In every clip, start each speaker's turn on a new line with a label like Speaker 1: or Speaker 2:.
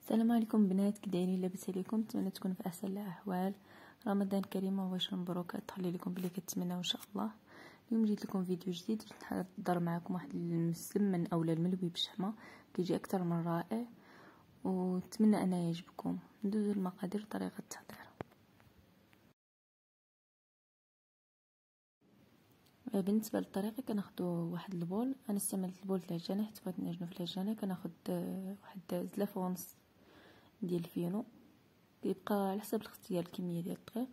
Speaker 1: السلام عليكم بنات، كي دايرين؟ لاباس عليكم؟ نتمنى تكونوا في احسن الاحوال. رمضان كريم وبشر مبروك. تحلي لكم بلي كنتمناو ان شاء الله. اليوم جيت لكم فيديو جديد، نحضر معكم واحد المسمن اولا الملوي بالشحمه، كيجي اكثر من رائع ونتمنى انه يعجبكم. ندوزو المقادير وطريقه التحضير. بالنسبه للطريقه كناخذ واحد البول. انا استعملت البول تاع العجانه حيت بغيت نعجنو في العجانه. كناخذ واحد 3.5 ديال الفينو، كيبقى على حسب الاختيار الكميه ديال الدقيق،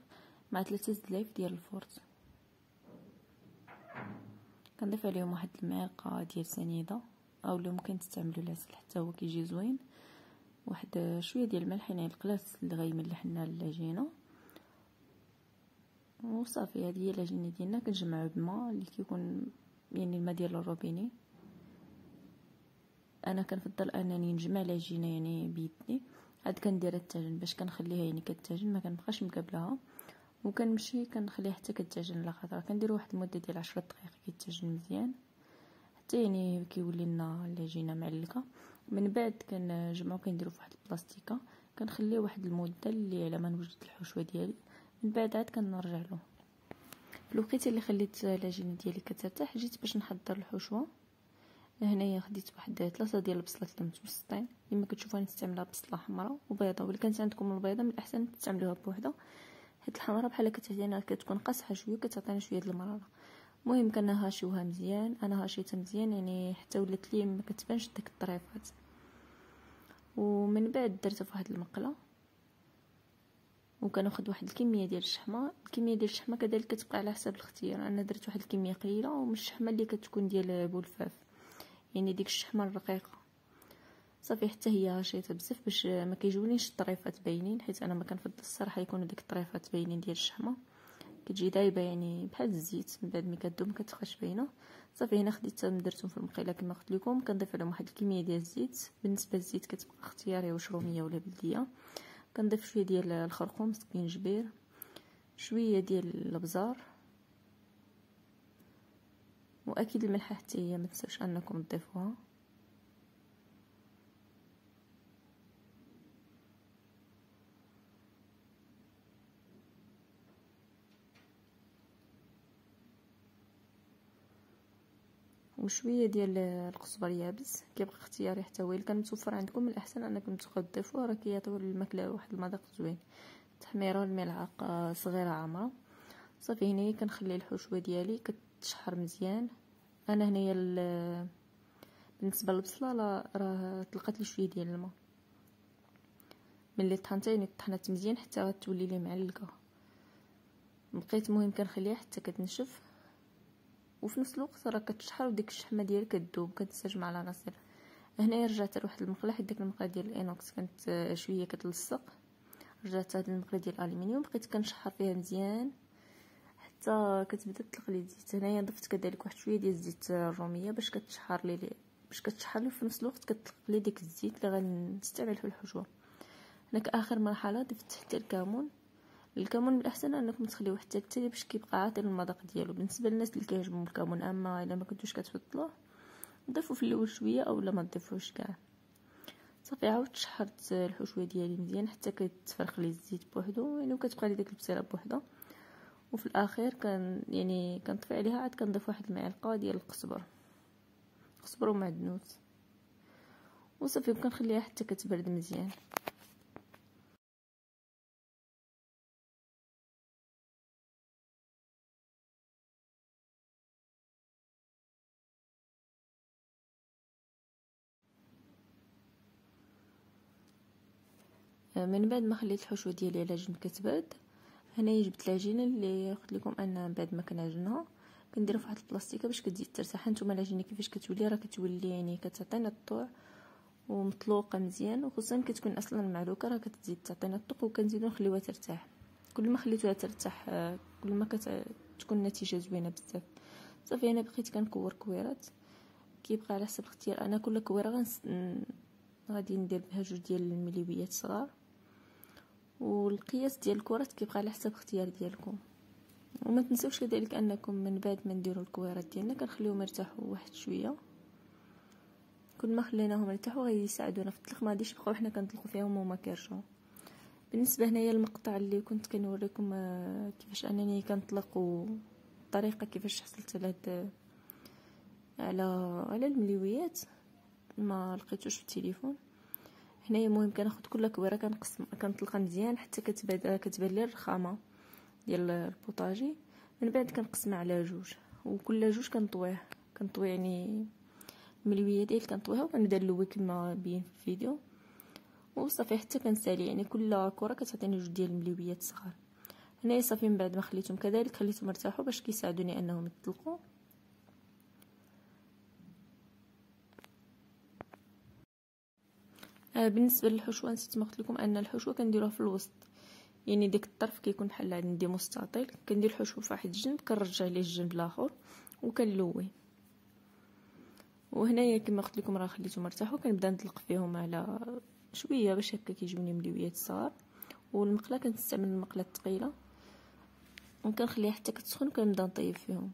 Speaker 1: مع 3 زلايف ديال الفورت. كنضيف عليهم واحد المعلقه ديال سنيده، او لو ممكن تستعملوا العسل حتى هو كيجي زوين. واحد شويه ديال الملح، يعني القلاص اللي غيملح لنا العجينه. وصافي، هذه هي العجينه ديالنا. كنجمعوا بالماء اللي كيكون يعني الماء ديال الروبيني. انا كنفضل انني نجمع العجينه يعني بيدي، عاد كندير التاجن باش كنخليها يعني كتاجن، ما كنبقاش مقابلها، وكنمشي كنخليها حتى كتاجن على خاطر كندير واحد المده ديال 10 دقائق كيتاجن مزيان حتى يعني كيولي لنا العجينه معلكه. من بعد كنجمعو كنديرو فواحد البلاستيكه، كنخليه واحد المده اللي على ما نوجد الحشوه ديالي. من بعد عاد كنرجع له. في الوقيته اللي خليت العجينه ديالي كترتاح، جيت باش نحضر الحشوه. هنايا خديت واحد 3 ديال البصلات المتوسطين، كما كتشوفوا نستعملها بصله حمراء وبيضه، ولا كانت عندكم البيضه من الاحسن تستعملوها بوحده، حيت الحمراء بحال كتعطينا كتكون قاصحه شويه، كتعطينا شويه د المراره. المهم كنهاشيوها مزيان، انا هاشيتها مزيان يعني حتى ولات لي ما كتبانش داك الطريفات. ومن بعد درتها في واحد المقله، وكناخذ واحد الكميه ديال الشحمه. الكميه ديال الشحمه كذلك كتبقى على حسب الاختيار. انا درت واحد الكميه قليله، ومن الشحمه اللي كتكون ديال بولفاف، يعني ديك الشحمه الرقيقه. صافي حتى هي هاشيتها بزاف باش ما كيجونيش الطريفات باينين، حيت انا ما كنفضل الصراحه يكونوا ديك الطريفات باينين ديال الشحمه، كتجي دايبه يعني بحال الزيت. من بعد ملي كدوب ما كتبقاش باينه. صافي هنا خديتهم درتهم في المقله كما قلت لكم. كنضيف عليهم واحد الكميه ديال الزيت. بالنسبه للزيت كتبقى اختياري، واش روميه ولا بلديه. كنضيف شويه ديال الخرقوم، سكينجبير، شويه ديال الابزار، واكيد الملحه حتى هي ما تنساوش انكم تضيفوها. وشويه ديال القزبر يابس، كيبقى اختياري حتى هو. الا كان متوفر عندكم من الاحسن انكم تضيفوه، راه كيعطيو الماكله واحد المذاق زوين. تحميره الملعقه صغيره عامره. صافي هنايا كنخلي الحشوه ديالي كتشحر مزيان. انا هنايا بالنسبه للبصله راه طلقت لي شويه ديال الماء. ملي طحنتها يعني طحنت مزيان حتى تولي لي معلقه. بقيت المهم كنخليها حتى كتنشف، وفي نفس الوقت راه كتشحر وديك الشحمه ديالك كتذوب كتستجمع العناصر. هنايا رجعت لواحد المقله، حيت ديك المقله ديال الانوكس كانت شويه كتلصق. رجعت هاد المقله ديال الالومنيوم، بقيت كنشحر فيها مزيان حتى كتبدا تطلق لي الزيت. هنايا ضفت كذلك واحد شويه ديال الزيت الروميه باش كتشحر لي في نفس الوقت كتطلق لي ديك الزيت اللي غنستعمل في الحشوه. هناك اخر مرحله ضفت حتى الكمون. الكمون من الاحسن انكم تخليوه حتى التالي باش كيبقى عاطل المذاق ديالو بالنسبه للناس اللي كيعجبهم الكمون. اما الا ما كنتوش كتفضلوه ضيفوا في الاول شويه اولا ما تضيفوش كاع. صافي عاودت شحرت الحشوه ديالي مزيان حتى كتفرخ لي الزيت بوحدو يعني، وكتبقى لي ديك البصيله بوحدها. وفي الاخير كنطفي عليها، عاد كنضيف واحد المعلقه ديال القزبر ومعدنوس، وصافي كنخليها حتى كتبرد مزيان. من بعد ما خليت الحشوه ديالي على جنب كتبرد، هنايا جبت العجينه اللي قلت لكم انا بعد ما كنعجنها كنديرها في واحد البلاستيكه باش كتزيد ترتاح. نتوما العجينه كيفاش كتولي، راه كتولي يعني كتعطينا الطوع ومطلوقه مزيان، وخصوصا كتكون اصلا معلوكه راه كتزيد تعطينا الطوق. وكنزيدو نخليوها ترتاح. كل ما خليتوها ترتاح كل ما كتكون النتيجه زوينه بزاف. صافي انا بقيت كنكور كويرات، كيبقى على حسب الاختيار. انا كل كويره غادي ندير بها 2 ديال المليويات صغار، والقياس ديال الكرات كيبقى على حسب اختيار ديالكم. وما تنسوش كذلك انكم من بعد ما نديروا الكويرات ديالنا كنخليوهم يرتاحوا واحد شويه. كل ما خليناهم يرتاحوا غيساعدونا في الطلق، ما غاديش نبقاو حنا كنطلقوا فيهم وما كيرجعوا. بالنسبه هنايا المقطع اللي كنت كنوريكم كيفاش انني كنطلق والطريقه كيفاش حصلت على على المليويات ما لقيتوش في التليفون. هنايا المهم كناخذ كل كبيره كنطلقها مزيان حتى كتبان لي الرخامه ديال البوطاجي. من بعد كنقسمها على جوج، وكل جوج كنطوي يعني الملويه ديال كنطويها وكنبدا نلوي كما بين في الفيديو وصافي حتى كنسالي. يعني كل كره كتعطيني جوج ديال الملويات صغار. هنايا صافي من بعد ما خليتهم كذلك خليتهم ارتاحوا باش كيساعدوني انهم يطلقوا. بالنسبه للحشوه نسيت ما قلت لكم ان الحشوه كنديروها في الوسط، يعني ديك الطرف كيكون بحال عندي مستطيل، كندير الحشوه في واحد الجنب كنرجع ليه الجنب الاخر وكنلوي. وهنايا كما قلت لكم راه خليتهم ارتاحوا كنبدا نطلق فيهم على شويه باش هكا كيجوني مليويات صغار. والمقله كنستعمل المقله الثقيله وكنخليها حتى كتسخن وكنبدا نطيب فيهم.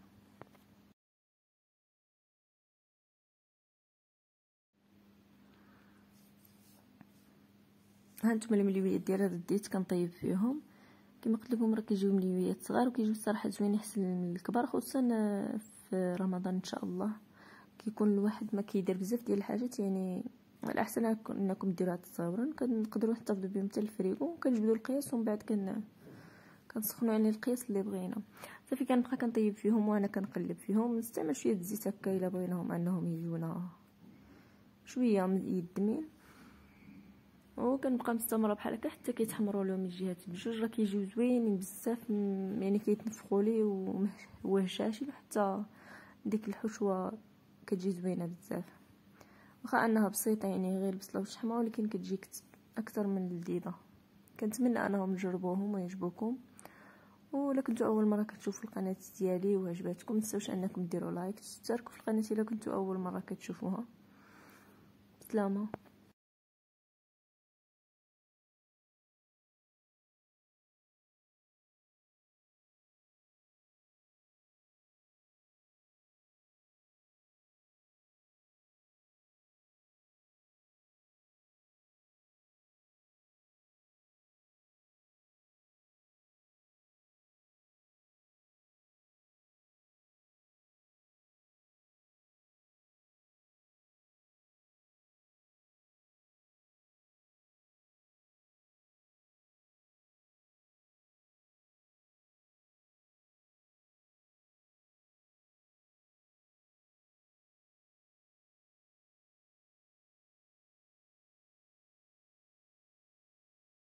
Speaker 1: هانتوما المليويات ديالي رديت كنطيب فيهم كما قلت لكم راه كيجيو مليويات صغار وكيجيو الصراحه زوينين احسن من الكبار، خصوصا في رمضان ان شاء الله كيكون الواحد ما كيدير بزاف ديال الحاجات. يعني الاحسن انكم ديروها تصاورا كنقدروا نحتفظوا بهم حتى الفريغو، كنجبدوا القياس ومن بعد كنسخنوا يعني القياس اللي بغينا. صافي كنبقى كنطيب فيهم وانا كنقلب فيهم، نستعمل شويه الزيت هكا الا بغيناهم انهم يجونا شويه يدمين، وكنبقى مستمره بحال هكا حتى كيتحمروا لهم الجهات بجوج. راه كيجيو زوينين بزاف يعني كيتنفخوا لي وهشاشين، حتى ديك الحشوه كتجي زوينه بزاف واخا انها بسيطه يعني غير بصله وشحمه، ولكن كتجي اكثر من لذيذه. كنتمنى انهم تجربوهم ويعجبوكم. ولا كنتو اول مره كتشوفوا القناه ديالي وعجبتكم متنساوش انكم ديروا لايك، تشتركوا في القناه الا كنتو اول مره كتشوفوها. سلامه.